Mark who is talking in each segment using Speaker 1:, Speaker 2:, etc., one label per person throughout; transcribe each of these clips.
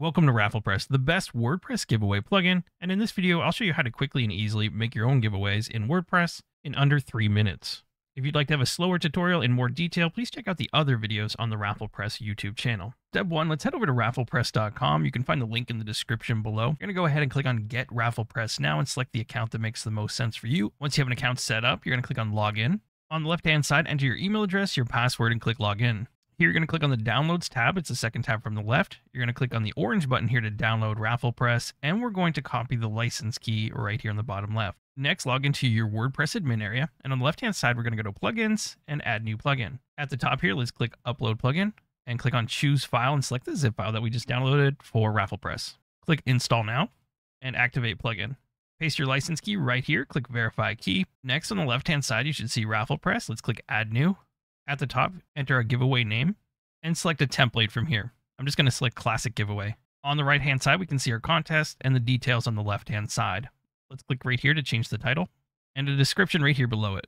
Speaker 1: Welcome to RafflePress, the best WordPress giveaway plugin, and in this video I'll show you how to quickly and easily make your own giveaways in WordPress in under 3 minutes. If you'd like to have a slower tutorial in more detail, please check out the other videos on the RafflePress YouTube channel. Step 1, let's head over to rafflepress.com. You can find the link in the description below. You're going to go ahead and click on Get RafflePress Now and select the account that makes the most sense for you. Once you have an account set up, you're going to click on Login. On the left-hand side, enter your email address, your password, and click Login. Here you're going to click on the Downloads tab. It's the second tab from the left. You're going to click on the orange button here to download RafflePress, and we're going to copy the license key right here on the bottom left. Next, log into your WordPress admin area, and on the left-hand side, we're going to go to Plugins and Add New Plugin. At the top here, let's click Upload Plugin, and click on Choose File and select the zip file that we just downloaded for RafflePress. Click Install Now, and activate Plugin. Paste your license key right here, click Verify Key. Next, on the left-hand side, you should see RafflePress. Let's click Add New. At the top, enter a giveaway name and select a template from here. I'm just going to select Classic Giveaway. On the right-hand side, we can see our contest and the details on the left-hand side. Let's click right here to change the title and a description right here below it.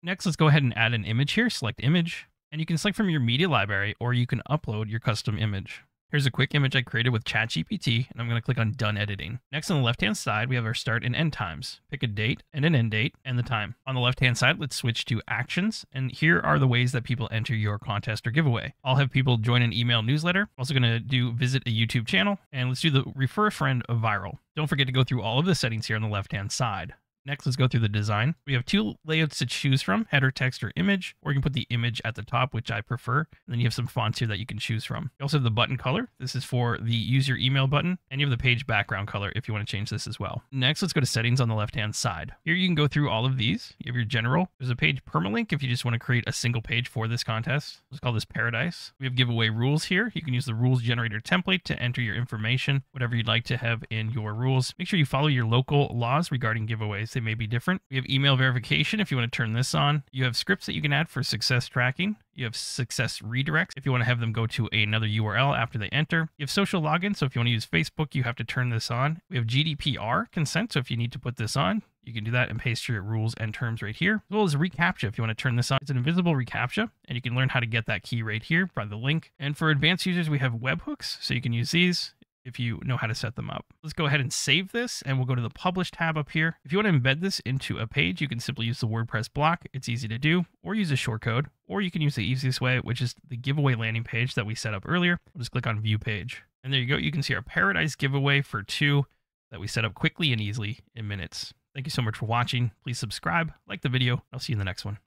Speaker 1: Next, let's go ahead and add an image here. Select Image, and you can select from your media library or you can upload your custom image. Here's a quick image I created with ChatGPT, and I'm going to click on Done Editing. Next, on the left-hand side, we have our start and end times. Pick a date and an end date and the time. On the left-hand side, let's switch to Actions, and here are the ways that people enter your contest or giveaway. I'll have people join an email newsletter. Also going to do visit a YouTube channel, and let's do the Refer a Friend of Viral. Don't forget to go through all of the settings here on the left-hand side. Next, let's go through the design. We have two layouts to choose from, header, text, or image, or you can put the image at the top, which I prefer. And then you have some fonts here that you can choose from. You also have the button color. This is for the use your email button, and you have the page background color if you want to change this as well. Next, let's go to settings on the left-hand side. Here you can go through all of these. You have your general. There's a page permalink if you just want to create a single page for this contest. Let's call this Paradise. We have giveaway rules here. You can use the rules generator template to enter your information, whatever you'd like to have in your rules. Make sure you follow your local laws regarding giveaways. They may be different. We have email verification if you want to turn this on. You have scripts that you can add for success tracking. You have success redirects if you want to have them go to another URL after they enter. You have social login, so if you want to use Facebook, you have to turn this on. We have GDPR consent, so if you need to put this on, you can do that and paste your rules and terms right here, as well as reCAPTCHA if you want to turn this on. It's an invisible reCAPTCHA, and you can learn how to get that key right here by the link. And for advanced users, we have webhooks, so you can use these if you know how to set them up. Let's go ahead and save this, and we'll go to the Publish tab up here. If you want to embed this into a page, you can simply use the WordPress block. It's easy to do, or use a shortcode, or you can use the easiest way, which is the giveaway landing page that we set up earlier. We'll just click on View Page. And there you go. You can see our Paradise giveaway for 2 that we set up quickly and easily in minutes. Thank you so much for watching. Please subscribe, like the video. I'll see you in the next one.